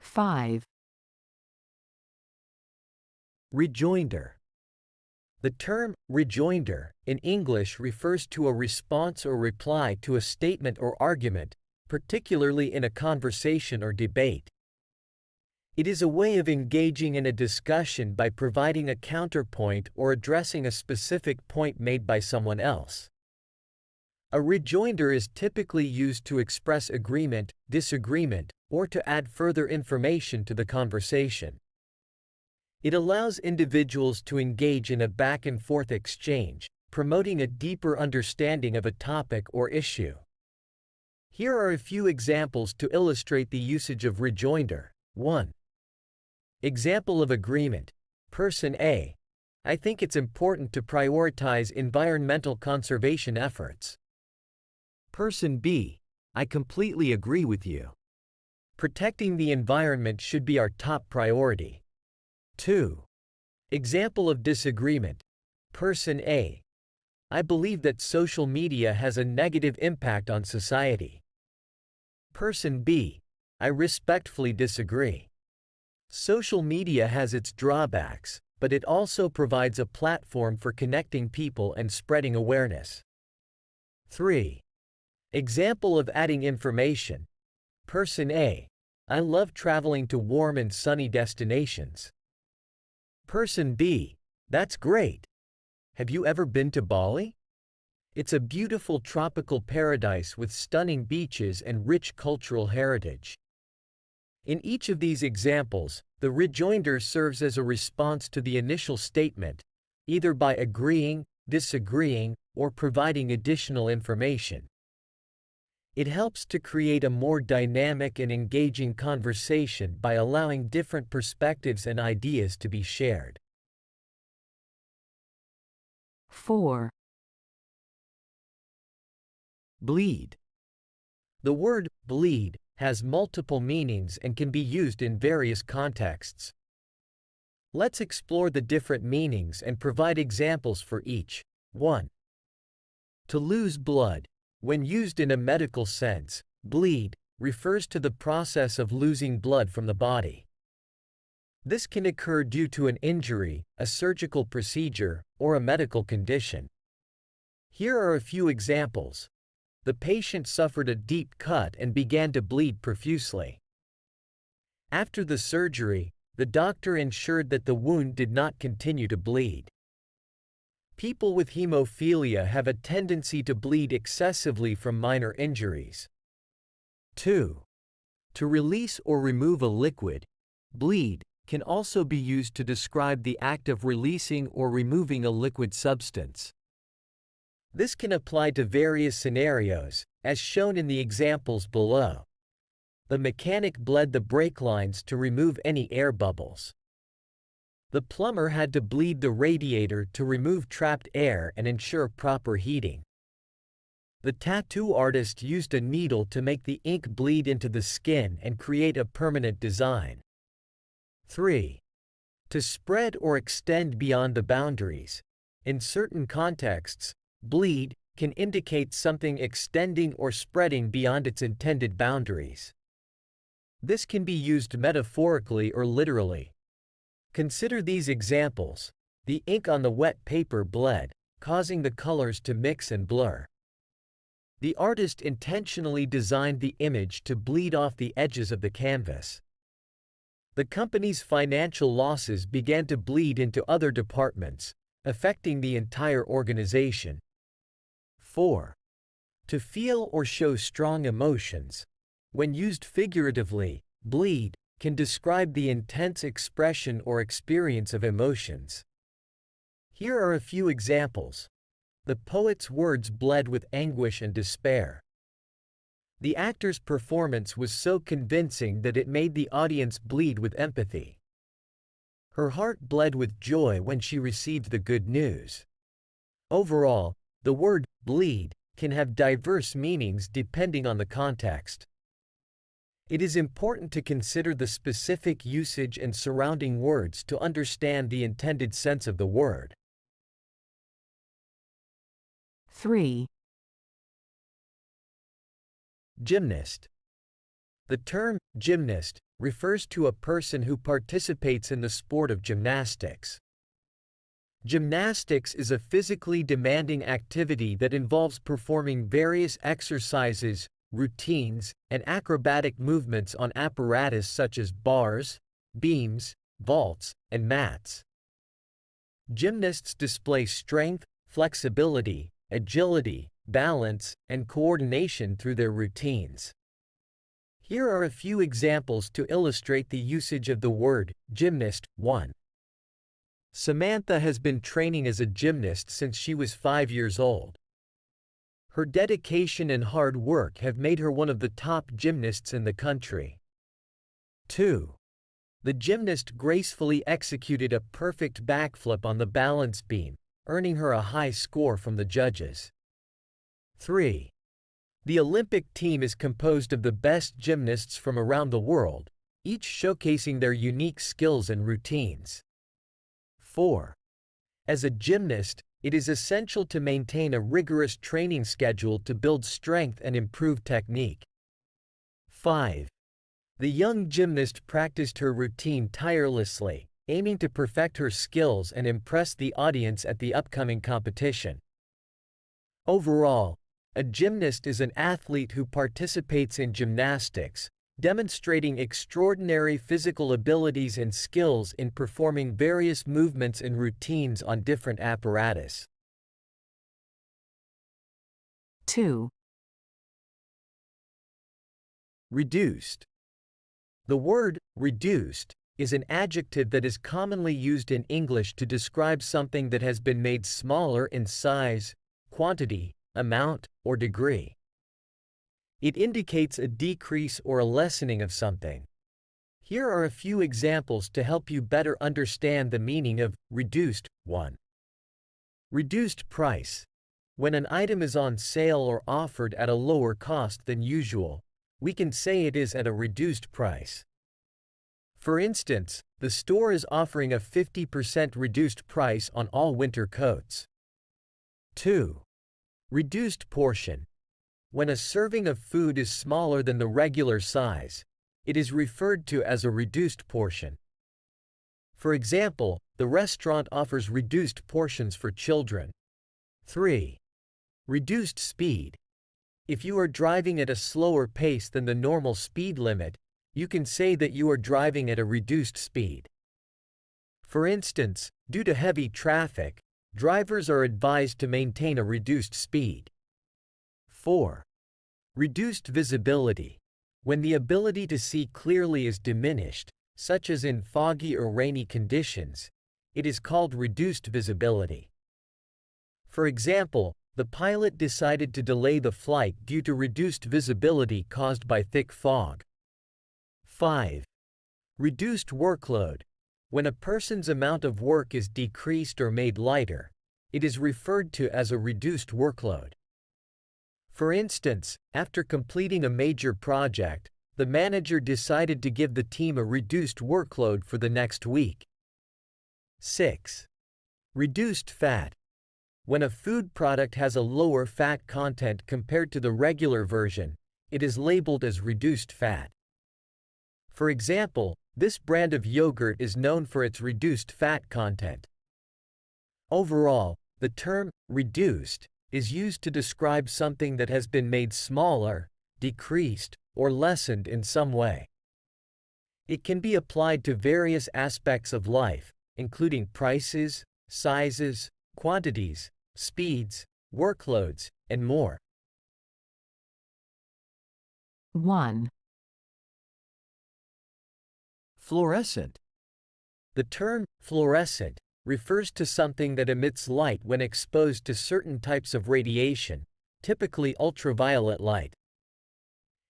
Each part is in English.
5. Rejoinder. The term rejoinder in English refers to a response or reply to a statement or argument, particularly in a conversation or debate. It is a way of engaging in a discussion by providing a counterpoint or addressing a specific point made by someone else. A rejoinder is typically used to express agreement, disagreement, or to add further information to the conversation. It allows individuals to engage in a back-and-forth exchange, promoting a deeper understanding of a topic or issue. Here are a few examples to illustrate the usage of rejoinder. 1. Example of agreement. Person A: I think it's important to prioritize environmental conservation efforts. Person B: I completely agree with you. Protecting the environment should be our top priority. 2. Example of disagreement. Person A: I believe that social media has a negative impact on society. Person B: I respectfully disagree. Social media has its drawbacks, but it also provides a platform for connecting people and spreading awareness. 3. Example of adding information. Person A: I love traveling to warm and sunny destinations. Person B: That's great. Have you ever been to Bali? It's a beautiful tropical paradise with stunning beaches and rich cultural heritage. In each of these examples, the rejoinder serves as a response to the initial statement, either by agreeing, disagreeing, or providing additional information. It helps to create a more dynamic and engaging conversation by allowing different perspectives and ideas to be shared. 4. Bleed. The word bleed has multiple meanings and can be used in various contexts. Let's explore the different meanings and provide examples for each. 1. To lose blood. When used in a medical sense, bleed refers to the process of losing blood from the body. This can occur due to an injury, a surgical procedure, or a medical condition. Here are a few examples. The patient suffered a deep cut and began to bleed profusely. After the surgery, the doctor ensured that the wound did not continue to bleed. People with hemophilia have a tendency to bleed excessively from minor injuries. 2. To release or remove a liquid. Bleed can also be used to describe the act of releasing or removing a liquid substance. This can apply to various scenarios, as shown in the examples below. The mechanic bled the brake lines to remove any air bubbles. The plumber had to bleed the radiator to remove trapped air and ensure proper heating. The tattoo artist used a needle to make the ink bleed into the skin and create a permanent design. 3. To spread or extend beyond the boundaries. In certain contexts, bleed can indicate something extending or spreading beyond its intended boundaries. This can be used metaphorically or literally. Consider these examples. The ink on the wet paper bled, causing the colors to mix and blur. The artist intentionally designed the image to bleed off the edges of the canvas. The company's financial losses began to bleed into other departments, affecting the entire organization. 4. To feel or show strong emotions. When used figuratively, bleed can describe the intense expression or experience of emotions. Here are a few examples. The poet's words bled with anguish and despair. The actor's performance was so convincing that it made the audience bleed with empathy. Her heart bled with joy when she received the good news. Overall, the word bleed can have diverse meanings depending on the context. It is important to consider the specific usage and surrounding words to understand the intended sense of the word. 3. Gymnast. The term gymnast refers to a person who participates in the sport of gymnastics. Gymnastics is a physically demanding activity that involves performing various exercises, routines, and acrobatic movements on apparatus such as bars, beams, vaults, and mats. Gymnasts display strength, flexibility, agility, balance, and coordination through their routines. Here are a few examples to illustrate the usage of the word gymnast. 1. Samantha has been training as a gymnast since she was 5 years old. Her dedication and hard work have made her one of the top gymnasts in the country. 2. The gymnast gracefully executed a perfect backflip on the balance beam, earning her a high score from the judges. 3. The Olympic team is composed of the best gymnasts from around the world, each showcasing their unique skills and routines. 4. As a gymnast, it is essential to maintain a rigorous training schedule to build strength and improve technique. 5. The young gymnast practiced her routine tirelessly, aiming to perfect her skills and impress the audience at the upcoming competition. Overall, a gymnast is an athlete who participates in gymnastics, demonstrating extraordinary physical abilities and skills in performing various movements and routines on different apparatus. 2. Reduced. The word reduced is an adjective that is commonly used in English to describe something that has been made smaller in size, quantity, amount, or degree. It indicates a decrease or a lessening of something. Here are a few examples to help you better understand the meaning of reduced. 1. Reduced price. When an item is on sale or offered at a lower cost than usual, we can say it is at a reduced price. For instance, the store is offering a 50% reduced price on all winter coats. 2. Reduced portion. When a serving of food is smaller than the regular size, it is referred to as a reduced portion. For example, the restaurant offers reduced portions for children. 3. Reduced speed. If you are driving at a slower pace than the normal speed limit, you can say that you are driving at a reduced speed. For instance, due to heavy traffic, drivers are advised to maintain a reduced speed. 4. Reduced visibility. When the ability to see clearly is diminished, such as in foggy or rainy conditions, it is called reduced visibility. For example, the pilot decided to delay the flight due to reduced visibility caused by thick fog. 5. Reduced workload. When a person's amount of work is decreased or made lighter, it is referred to as a reduced workload. For instance, after completing a major project, the manager decided to give the team a reduced workload for the next week. 6. Reduced fat. When a food product has a lower fat content compared to the regular version, it is labeled as reduced fat. For example, this brand of yogurt is known for its reduced fat content. Overall, the term reduced is used to describe something that has been made smaller, decreased, or lessened in some way. It can be applied to various aspects of life, including prices, sizes, quantities, speeds, workloads, and more. 1. Fluorescent. The term fluorescent refers to something that emits light when exposed to certain types of radiation, typically ultraviolet light.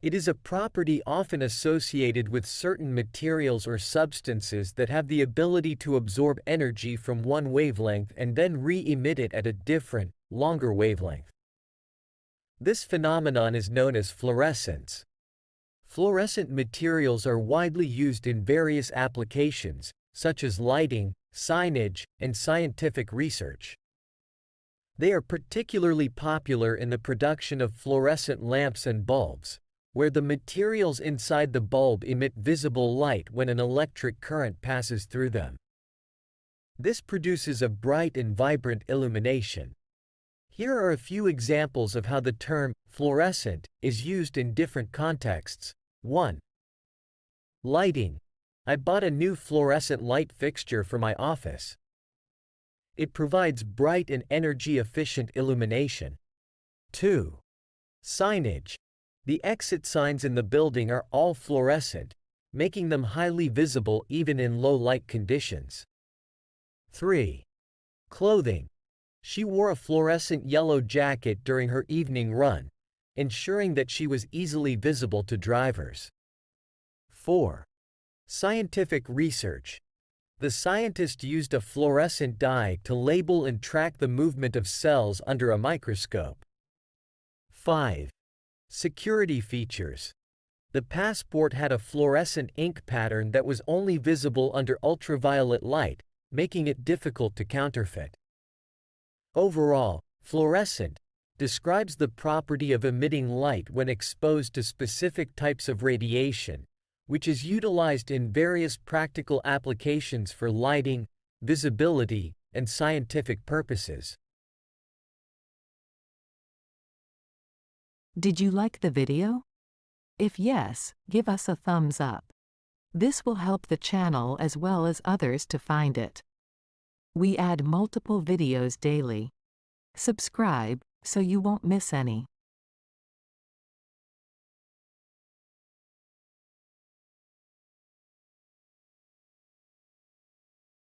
It is a property often associated with certain materials or substances that have the ability to absorb energy from one wavelength and then re-emit it at a different, longer wavelength. This phenomenon is known as fluorescence. Fluorescent materials are widely used in various applications, such as lighting, signage, and scientific research. They are particularly popular in the production of fluorescent lamps and bulbs, where the materials inside the bulb emit visible light when an electric current passes through them. This produces a bright and vibrant illumination. Here are a few examples of how the term fluorescent is used in different contexts. 1. Lighting. I bought a new fluorescent light fixture for my office. It provides bright and energy-efficient illumination. 2. Signage. The exit signs in the building are all fluorescent, making them highly visible even in low light conditions. 3. Clothing. She wore a fluorescent yellow jacket during her evening run, ensuring that she was easily visible to drivers. 4. Scientific research. The scientist used a fluorescent dye to label and track the movement of cells under a microscope. 5. Security features. The passport had a fluorescent ink pattern that was only visible under ultraviolet light, making it difficult to counterfeit. Overall, fluorescent describes the property of emitting light when exposed to specific types of radiation, which is utilized in various practical applications for lighting, visibility, and scientific purposes. Did you like the video? If yes, give us a thumbs up. This will help the channel as well as others to find it. We add multiple videos daily. Subscribe so you won't miss any.